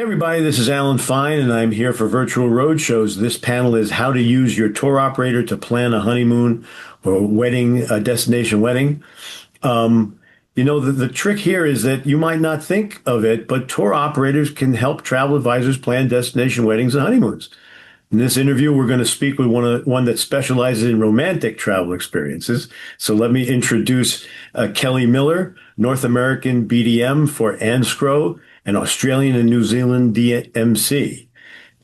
Hey everybody, this is Alan Fine, and I'm here for Virtual Roadshows. This panel is how to use your tour operator to plan a honeymoon or wedding, a destination wedding. The trick here is that you might not think of it, but tour operators can help travel advisors plan destination weddings and honeymoons. In this interview, we're going to speak with one that specializes in romantic travel experiences. So let me introduce Kelly Miller, North American BDM for ANZCRO, and Australian and New Zealand DMC.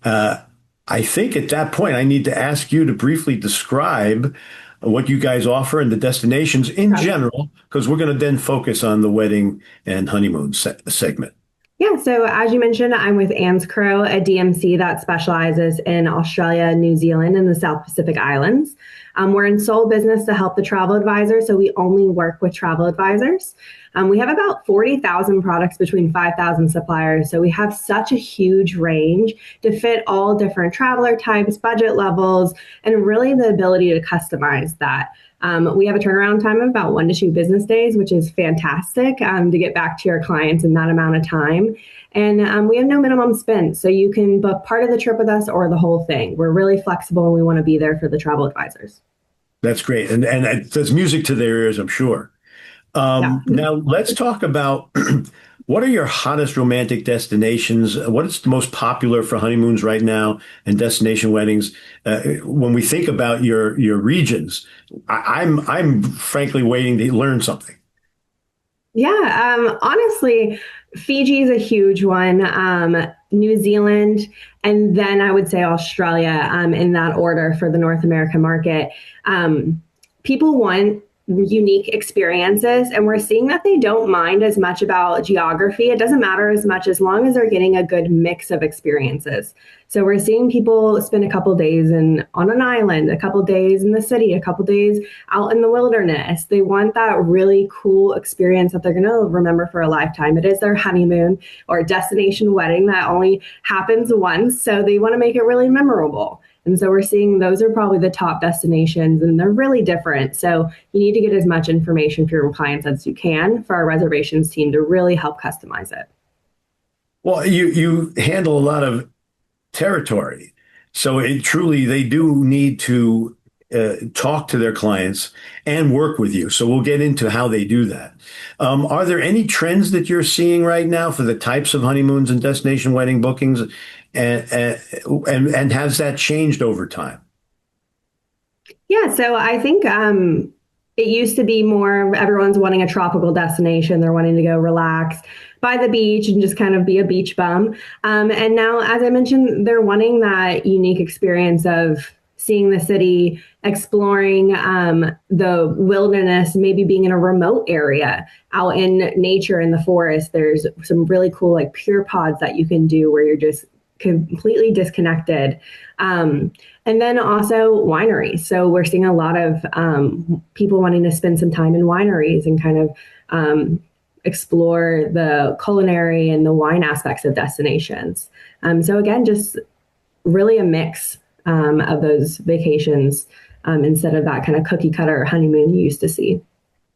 I think at that point, I need to ask you to briefly describe what you guys offer and the destinations in general, because we're going to then focus on the wedding and honeymoon segment. Yeah, so as you mentioned, I'm with ANZCRO, a DMC that specializes in Australia, New Zealand, and the South Pacific Islands. We're in sole business to help the travel advisor, so we only work with travel advisors. We have about 40,000 products between 5,000 suppliers, so we have such a huge range to fit all different traveler types, budget levels, and really the ability to customize that. We have a turnaround time of about 1 to 2 business days, which is fantastic to get back to your clients in that amount of time. And we have no minimum spend, so you can book part of the trip with us or the whole thing. We're really flexible and we want to be there for the travel advisors. That's great. And there's music to their ears, I'm sure. Yeah. Now, let's talk about what are your hottest romantic destinations? What is the most popular for honeymoons right now and destination weddings? When we think about your regions, I'm frankly waiting to learn something. Yeah, honestly, Fiji is a huge one, New Zealand, and then I would say Australia in that order for the North American market. People want unique experiences, and we're seeing that they don't mind as much about geography. It doesn't matter as much as long as they're getting a good mix of experiences. So we're seeing people spend a couple days on an island, a couple days in the city, a couple days out in the wilderness. They want that really cool experience that they're going to remember for a lifetime. It is their honeymoon or destination wedding that only happens once, so they want to make it really memorable. And so we're seeing those are probably the top destinations, and they're really different. So you need to get as much information for your clients as you can for our reservations team to really help customize it. Well, you handle a lot of territory, so they do need to talk to their clients and work with you. So we'll get into how they do that. Are there any trends that you're seeing right now for the types of honeymoons and destination wedding bookings? And has that changed over time? Yeah, so I think it used to be more everyone's wanting a tropical destination. They're wanting to go relax by the beach and just kind of be a beach bum. And now, as I mentioned, they're wanting that unique experience of seeing the city, exploring the wilderness, maybe being in a remote area out in nature in the forest. There's some really cool like pure pods that you can do where you're just completely disconnected. And then also wineries. So we're seeing a lot of people wanting to spend some time in wineries and kind of explore the culinary and the wine aspects of destinations. So again, just really a mix of those vacations instead of that kind of cookie cutter honeymoon you used to see.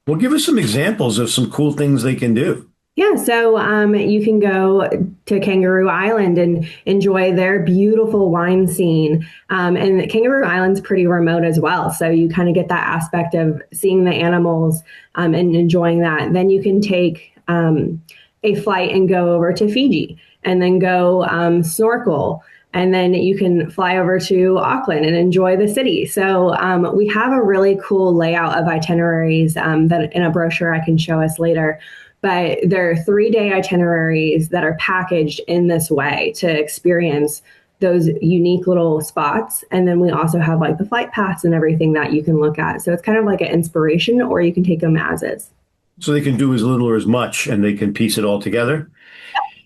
Well, give us some examples of some cool things they can do. Yeah, so you can go to Kangaroo Island and enjoy their beautiful wine scene. And Kangaroo Island's pretty remote as well. So you kind of get that aspect of seeing the animals and enjoying that. Then you can take a flight and go over to Fiji and then go snorkel. And then you can fly over to Auckland and enjoy the city. So we have a really cool layout of itineraries that in a brochure I can show us later. But there are 3-day itineraries that are packaged in this way to experience those unique little spots. And then we also have like the flight paths and everything that you can look at. So it's kind of like an inspiration, or you can take them as is. So they can do as little or as much, and they can piece it all together.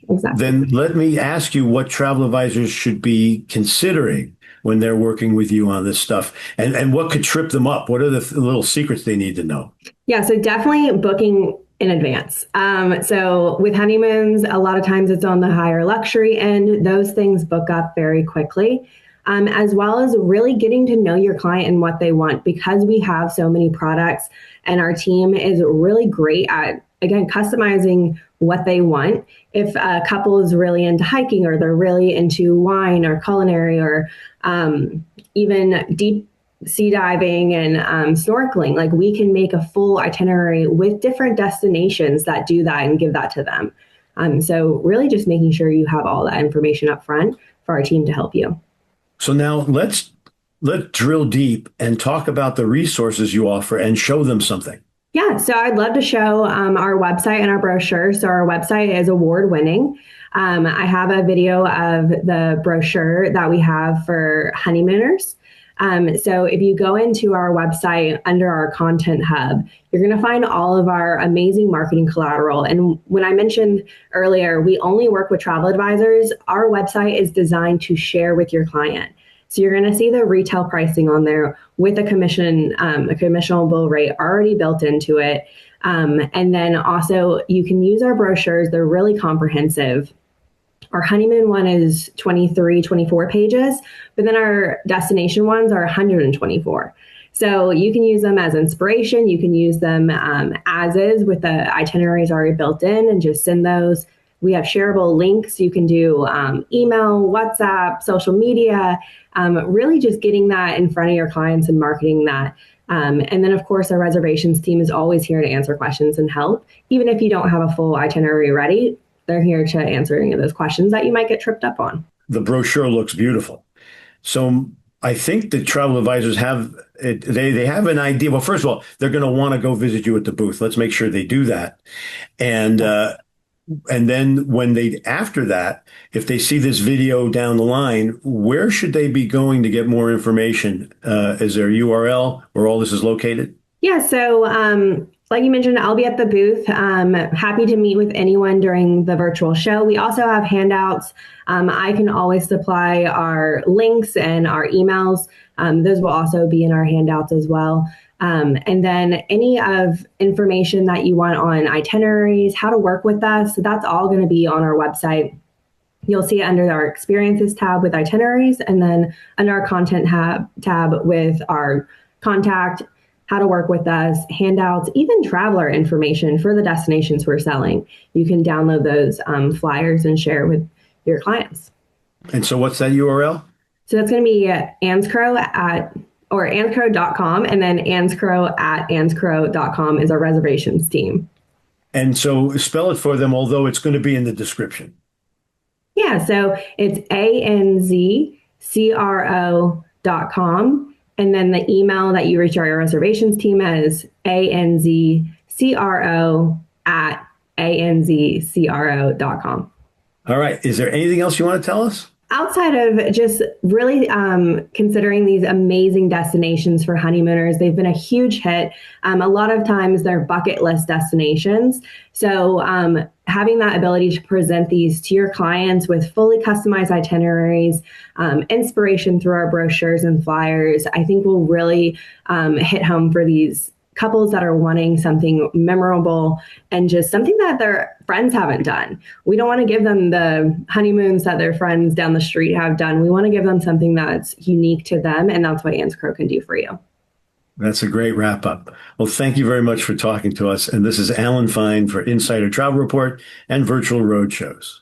Exactly. Then let me ask you what travel advisors should be considering when they're working with you on this stuff, and what could trip them up? What are the little secrets they need to know? Yeah, so definitely booking in advance. So with honeymoons, a lot of times it's on the higher luxury end. Those things book up very quickly, as well as really getting to know your client and what they want, because we have so many products and our team is really great at again, customizing what they want. If a couple is really into hiking, or they're really into wine or culinary, or even deep sea diving and snorkeling, like we can make a full itinerary with different destinations that do that and give that to them. So really just making sure you have all that information up front for our team to help you. So now let's drill deep and talk about the resources you offer and show them something. Yeah, so I'd love to show our website and our brochure. So our website is award winning. I have a video of the brochure that we have for honeymooners. So if you go into our website under our content hub, you're going to find all of our amazing marketing collateral. And when I mentioned earlier, we only work with travel advisors, our website is designed to share with your client. So you're going to see the retail pricing on there with a commissionable rate already built into it. And then also you can use our brochures. They're really comprehensive. Our honeymoon one is 23, 24 pages, but then our destination ones are 124. So you can use them as inspiration. You can use them as is with the itineraries already built in and just send those. We have shareable links. You can do email, WhatsApp, social media, really just getting that in front of your clients and marketing that. And then, of course, our reservations team is always here to answer questions and help. Even if you don't have a full itinerary ready, they're here to answer any of those questions that you might get tripped up on. The brochure looks beautiful. So I think the travel advisors have it, they have an idea. Well, first of all, they're going to want to go visit you at the booth. Let's make sure they do that. And then when they, after that, if they see this video down the line, where should they be going to get more information? Is there a URL where all this is located? Yeah, so like you mentioned, I'll be at the booth. Happy to meet with anyone during the virtual show. We also have handouts. I can always supply our links and our emails. Those will also be in our handouts as well. And then any of information that you want on itineraries, how to work with us, so that's all going to be on our website. You'll see it under our experiences tab with itineraries, and then under our content tab with our contact, how to work with us, handouts, even traveler information for the destinations we're selling. You can download those flyers and share with your clients. And so what's that URL? So that's going to be ANZCRO.com, and then ANZCRO@ANZCRO.com is our reservations team. And so spell it for them, although it's going to be in the description. Yeah, so it's ANZCRO.com. And then the email that you reach our reservations team is ANZCRO@ANZCRO.com. All right. Is there anything else you want to tell us? Outside of just really considering these amazing destinations for honeymooners, they've been a huge hit. A lot of times they're bucket list destinations. So having that ability to present these to your clients with fully customized itineraries, inspiration through our brochures and flyers, I think will really hit home for these couples that are wanting something memorable and just something that their friends haven't done. We don't want to give them the honeymoons that their friends down the street have done. We want to give them something that's unique to them, and that's what ANZCRO can do for you. That's a great wrap up. Well, thank you very much for talking to us. And this is Alan Fine for Insider Travel Report and Virtual Roadshows.